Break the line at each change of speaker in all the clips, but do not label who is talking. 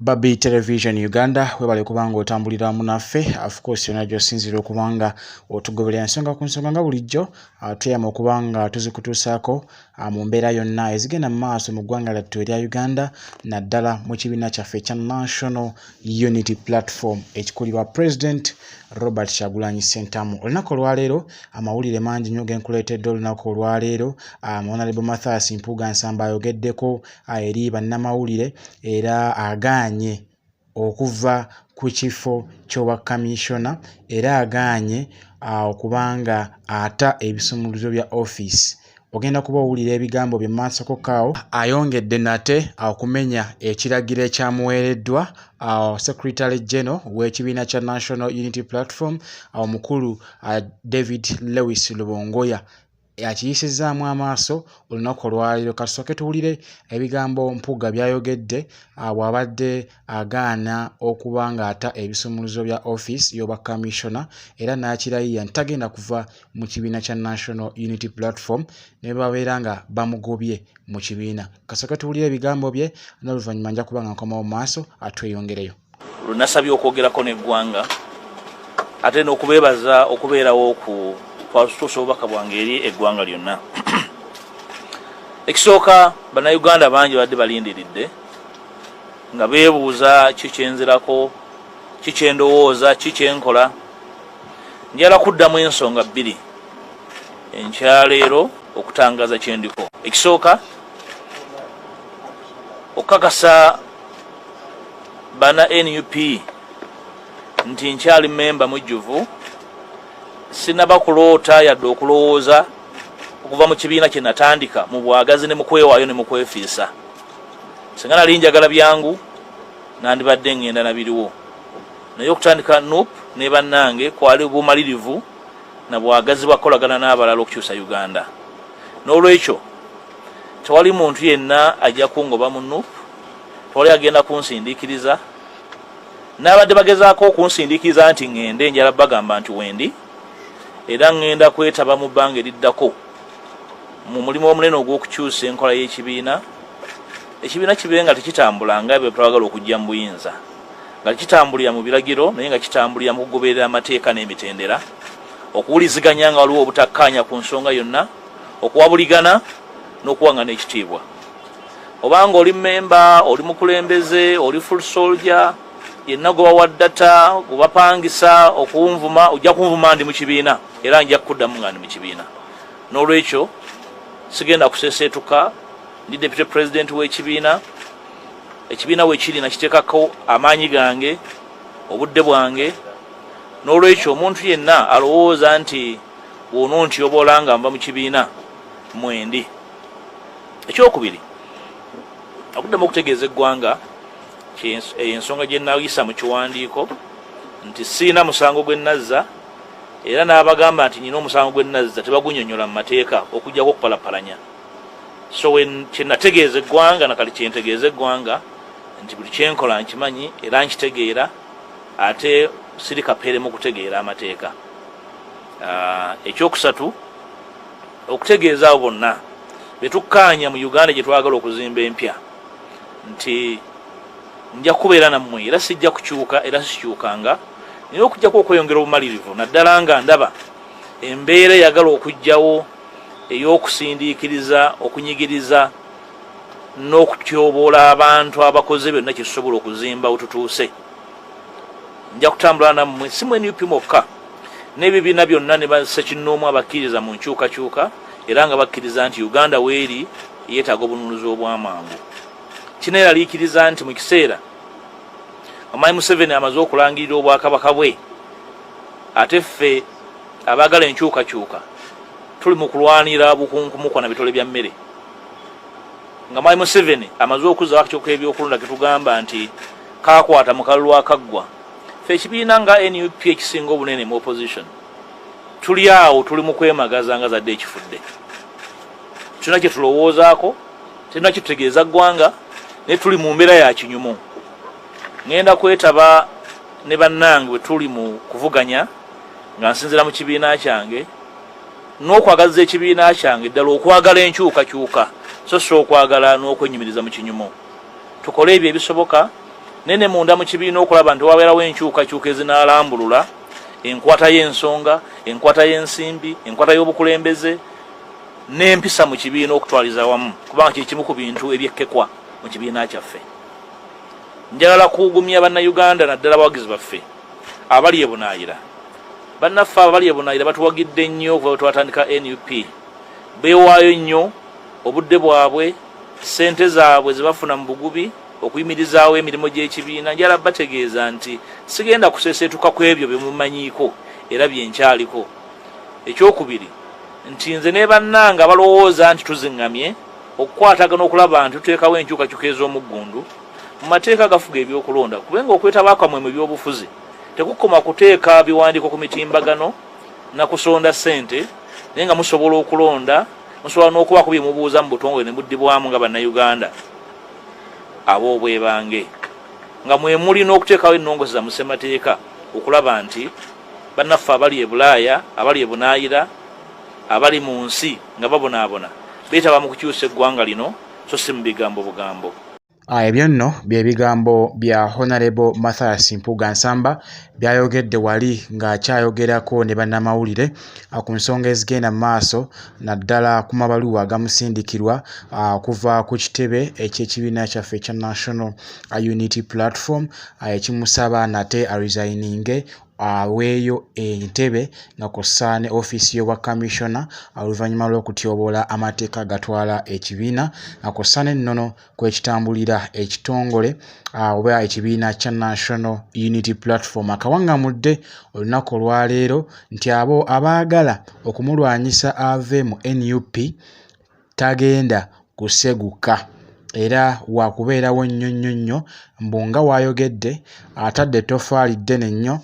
Babi Television Uganda webale kubanga otambulira munaffe of course yona josinzira okubanga otugoberera ensonga ku nsonga nga bulijjo tuyama okubanga tuzikutuusako mu mbeera yonna ezigenda mu maaso mu ggwanga lyattu erya Uganda naddala mu kibiina kyaffe ekya National Unity Platform ekikulirwa President Robert Kyagulanyi Ssentamu. Olunaku olwaleero amawulire mangi nnyo genkuleetedde olunaku olwaleero Honorable Mathias Mpuuga Nsamba ayogeddeko eri bannamawulire era agaanye okuva ku kifo ky'obwa commissioner era agaanye okubanga ata ebisumuluzo bya office. Ogenda kuba owulira ebigambo bye maaso kaawo ayongedde nate okumenya ekiragiro ekyamuweereddwa Secretary General w'ekibiina kya National Unity Platform omukulu David Lewis Lubongoya yakiyisizaamu amaaso olunaku olwaleero. Kasooke tuwulire ebigambo Mpuuga byayogedde bw'abadde agaana okubanga ata ebisumuluzo bya office y'obwa commissioner era n'akirayiya ntagenda kuva mu kibiina kya National Unity Platform ne babeera nga bamugobye mu kibiina. Kasooke tuwulire ebigambo bye n'oluvannyuma nja kubanga nkomawo mu maaso atweyongereyo.
Lunasabye okwogerako n'eggwanga ate n'okubeebaza okubeerawo ku kwasuusa obubaka bwange eri eggwanga lyonna. Ekisooka bannayuganda bangi badde balindiridde nga beebuuza kikyenzirako kikyendowooza kikyenkola. Njala kuddamu ensonga bbiri enkyaleero okutangaza kyendiko. Ekisooka okukakasa bana NUP nti nkyali memba mujjuvu sinaba kuloota yadde okulowooza okuva mu kibiina kye natandika mu bwagazi ne mu kwewaayo ne mu kwefiisa. Singa nali njagala byangu nandibadde ngenda nabiriwo naye okutandika NUP ne bannange kwali bumalirivu na bwagazi bwakolagana n'abalala okukyusa Uganda. N'olwekyo tewali muntu yenna ajja kungoba mu NUP, tewali agenda kunsindiikiriza. N'abadde bagezaako okunsindiikiriza nti ngende njala bagamba nti wendi era ngenda kwetaba mu bbanga eriddako mu mulimu omunene ogw'okukyusa enkola y'ekibiina. Ekibiina kibe nga tekitambula nga bwe twagala okujja mu buyinza, nga kitambulira mu biragiro naye nga kitambulira mu kugoberera amateeka n'emitendera, okuwuliziganya nga waliwo obutakkaanya ku nsonga yonna, okuwabuligana n'okuwangana ekitiibwa. Obanga oli memba, oli mukulembeze, oli full soldier, yenna gwe bawa data gubapangisa okunvuma ojja kunvuma ndi mu kibiina era nja kuddamu nga ndi mu kibiina. N'olwekyo sigenda kuseeseetuka, ndi deputy president w'ekibiina. Ekibiina weekiri nakiteekako amaanyi gange, obudde bwange. N'olwekyo omuntu yenna alowooza nti bw'onontyobola nga nva mu kibiina mwendi. Ekyokubiri okuddamu okutegeeza eggwanga ensonga gye nayisa mu kiwandiiko nti siina musango gwe nazza era n'abagamba nti nyina omusango gwe nazza tebagunnyonnyola mu mateeka okujjako okupalapalanya. So kye nategeeza eggwanga nakali kye ntegeeza eggwanga nti buli kyenkola nkimanyi era nkitegeera ate siri kapeere mu kutegeera amateeka. Ekyokusatu okutegeeza abo bonna betukkaanya mu Uganda gye twagala okuzimba empya nti nja kubeera nammwe era sijja kukyuka era sikyukanga naye okujjako okweyongera obumalirivu naddala nga ndaba embeera eyagala okujjawo ey'okusindiikiriza okunyigiriza n'okutyoboola abantu abakoze byonna kye tusobola okuzimba wetutuuse. Nja kutambula nammwe si mu NUP mokka n'ebibiina byonna ne bassekinnoomu abakkiriza mu nkyukakyuka era nga bakkiriza nti Uganda weeri yeetaaga obununuzi obw'amangu. Kino eraliikiriza nti mu kiseera Omwami Museveni amaze okulangirira obwakabaka bwe ate ffe abaagala enkyukakyuka tuli mu kulwanira bukunkumuko na bitole bya mmere. Nga Omwami Museveni amaze okuzza akakyuka ebyokulonda ke tugamba nti kaakwata mu kalulu akaggwa. Ffe ekibiina nga NUP ekisinga obunene mu opposition tuli awo tuli mu kwemagaza nga zadde ekifudde. Tulina kye tulowoozaako, tulina kye tutegeeza ggwanga naye tuli mu mbeera ya kinyumu. Ngenda kwetaba ne bannange bwe tuli mu kuvuganya nga nsinzira mu kibiina kyange n'okwagaza ekibiina kyange ddala okwagala enkyukakyuka so si okwagala n'okwenyumiriza mu kinyumu. Tukole ebyo ebisoboka nene munda mu kibiina okulaba nti wabeerawo enkyukakyuka ezinaalambulula enkwata y'ensonga, enkwata y'ensimbi, enkwata y'obukulembeze n'empisa mu kibiina okutwaliza wamu, kubanga kye kimu ku bintu ebyekkekwa mu kibiina kyaffe. Njagala kuugumya bannayuganda naddala abawagizi baffe abali ebunaayira. Bannaffe abali ebunaayira batuwagidde nnyo okuva bwe twatandika NUP. Beewaayo nnyo obudde bwabwe, ssente zaabwe ze bafuna mu bugubi okuyimirizaawo emirimu gy'ekibiina. Njala bategeeza nti sigenda kuseeseetuka ku ebyo bye mumanyiiko era bye nkyaliko. Ekyokubiri nti nze ne bannanga balowooza nti tuziŋŋamye okukwatagana okulaba nti tuteekawo enkyukakyuka ez'omuggundu mu mateeka agafuga ebyokulonda, kubenga okwetaba kwamwe mu byobufuzi tekukoma kuteeka biwandiiko ku mitimbagano na kusonda ssente, naye nga musobola okulonda, musobola n'okubaako bye mubuuza mu butongole ne buddibwamu nga bannayuganda ab'obwebange, nga mwe muli n'okuteekawo ennongoosi za musemateeka okulaba nti bannaffe abali e Bulaaya, abali e Bunaayira, abali mu nsi nga babonaabona beetaba mu kukyusa eggwanga lino so si mu bigambo bugambo.
Ebyo nno bye bigambo bya Honorable Mathias Mpuuga Nsamba byayogedde wali ng'akyayogerako ne bannamawulire ku nsonga ezigenda mu maaso naddala ku mabaluwa agamusindikirwa okuva ku kitebe eky'ekibiina kyaffe ekya National Unity Platform ekimusaba nate aresigninge aweeyo entebe nga kw'ossa ne ofiisi y'obwa kamisona oluvannyuma lw'okutyoboola amateeka agatwala ekibiina nga kw'ossa n'ennono kw'ekitambulira ekitongole oba ekibiina kya National Unity Platform. Akawaŋŋamudde olunaku olwaleero nti abo abaagala okumulwanyisa ave mu NUP tagenda kuseguka era waakubeerawo nnyo mbu nga waayogedde atadde ettoffaali ddene nnyo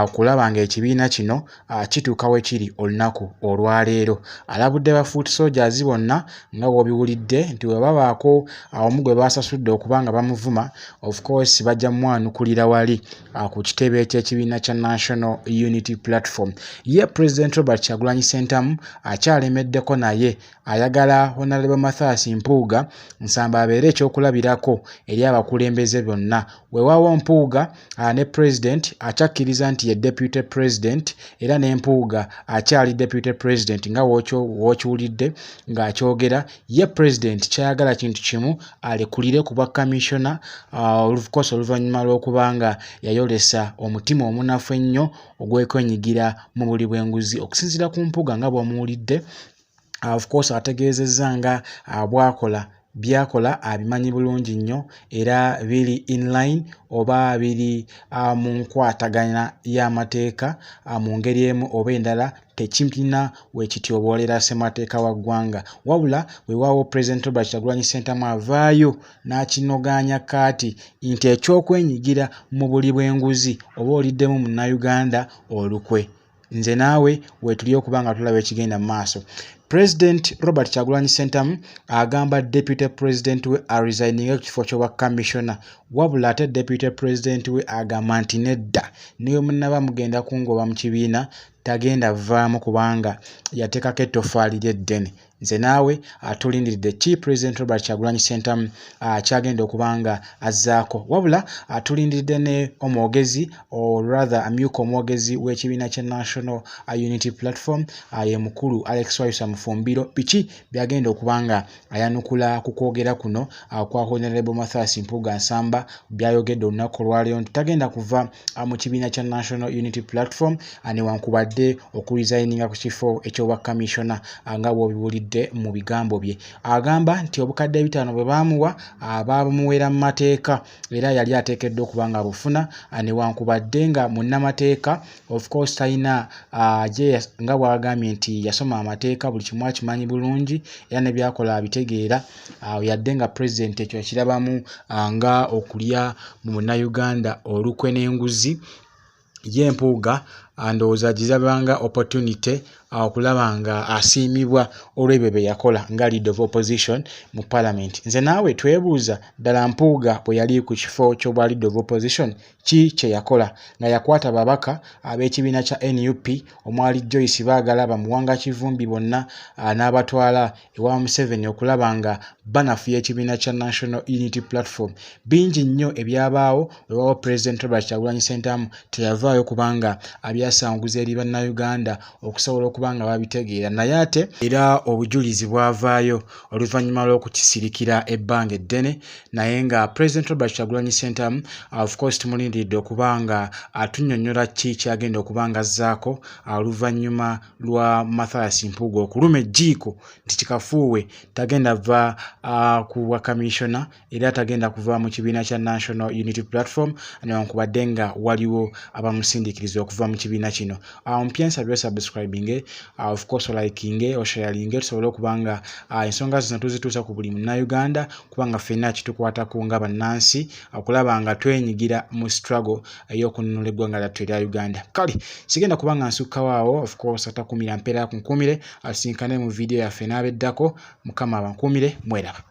okulaba ng'ekibiina kino kituuka we kiri olunaku olwaleero. Alabudde ba foot soldiers bonna nga bw'obiwulidde nti bwe babaako omu gwe baasasudde okuba nga bamuvuma, of course bajja mwanukulira wali ku kitebe eky'ekibiina kya National Unity Platform. Ye President Robert Kyagulanyi Ssentamu akyalemeddeko naye ayagala Honorable Mathias Mpuuga Nsamba abeere ekyokulabirako eri abakulembeze bonna. Weewaawo Mpuuga ne President akyakkiriza nti ye Deputy President era ne Mpuuga akyali Deputy President nga w'okiwulidde ng'akyogera. Ye President kyayagala kintu kimu, alekulire ku bwa Commissioner of course oluvannyuma lw'okuba nga yayolesa omutima omunafu ennyo ogw'ekwenyigira mu buli bw'enguzi. Okusinziira ku Mpuuga nga bw'omuwulidde, of course ategeezezza nga byakola abimanyi bulungi nnyo era biri inline oba biri mu nkwatagana y'amateeka mu ngeri emu oba endala, tekirina weekityoboolera ssemateeka wa ggwanga. Wabula weewaawo President Robert Kyagulanyi Ssentamu avaayo n'akinogaanya kaati nti eky'okwenyigira mu buli bw'enguzi oba oliddemu munnayuganda olukwe. Nze naawe weetuli okuba nga tulaba ekigenda mu maaso. President Robert Kyagulanyi Ssentamu agamba Deputy President we aresigninga ku kifo ky'obwa Commissioner, wabula ate Deputy President we agamba nti nedda niwe munnaba mugenda kungoba mu kibiina tagenda vaamu kubanga yateekako ettoffaali lye ddene. Nze naawe atulindiridde ki President Robert Kyagulanyi Ssentamu kyagenda okuba nga azzaako, wabula atulindiridde ne omwogezi or rather amyuka omwogezi w'ekibiina kya National Unity Platform ye mukulu Alex Wayusa Mufumbiro biki byagenda okuba nga ayanukula ku kwogera kuno kwa Honorable Mathias Mpuuga Nsamba byayogedde olunaku olwaleero nti tagenda kuva mu kibiina kya National Unity Platform newankubadde okuresigninga ku kifo eky'obwa Commissioner nga bw'obiwulidde mu bigambo bye. Agamba nti obukadde 5 bwe baamuwa baamuweera mu mateeka era yali ateekeddwa okuba nga bufuna newankubadde nga munnamateeka of course talina nga bw'agambye nti yasoma amateeka buli kimu akimanyi bulungi era ne byakola abitegeera yadde nga President ekyo akirabamu nga okulya mu munnayuganda olukwe n'enguzi. Ye Mpuuga ndowooza gizabanga opportunity okulaba nga asiimibwa olw'ebyo bye yakola nga leader of opposition mu parliament. Nze naawe twebuuza ddala Mpuuga bwe yali ku kifo ky'obwa leader of opposition ki kye yakola? Nga yakwata babaka ab'ekibiina kya NUP omwali Joyce Baagala, Bamuwanga Kivumbi bonna n'abatwala ewa Museveni okulaba nga banafuya ekibiina kya National Unity Platform. Bingi nnyo ebyabaawo olwawo President Robert Kyagulanyi Ssentamu teyavaayo kubanga abyasanguza eri bannayuganda okusobola okuba nga babitegeera, naye ate era obujulizi bwavaayo oluvannyuma lw'okukisirikira ebbanga eddene, naye nga President Robert Kyagulanyi Ssentamu of course tumulindiridde okuba nga atunnyonnyola ki kyagenda okuba nga azzaako oluvannyuma lwa Mathias Mpuuga okuluma ejjiiko nti kikafuuwe tagenda va ku bwa commissioner era tagenda kuva mu kibiina kya National Unity Platform newankubadde nga waliwo abamusindiikiriza okuva mu kibiina kino. Mpya nsabire subscribing, of course liking, sharing tusobole okuba nga ensonga zino tuzituusa ku buli munnayuganda kubanga ffenna kitukwatako nga bannansi okulaba nga twenyigira mu struggle ey'okununula eggwanga lyattu erya Uganda. Kale sigenda kuba nga nsukkawo awo, of course atakumira mpeera kunkumire, asinkane mu video yaffe n'abeddako. Mukama abankumire, mweraba.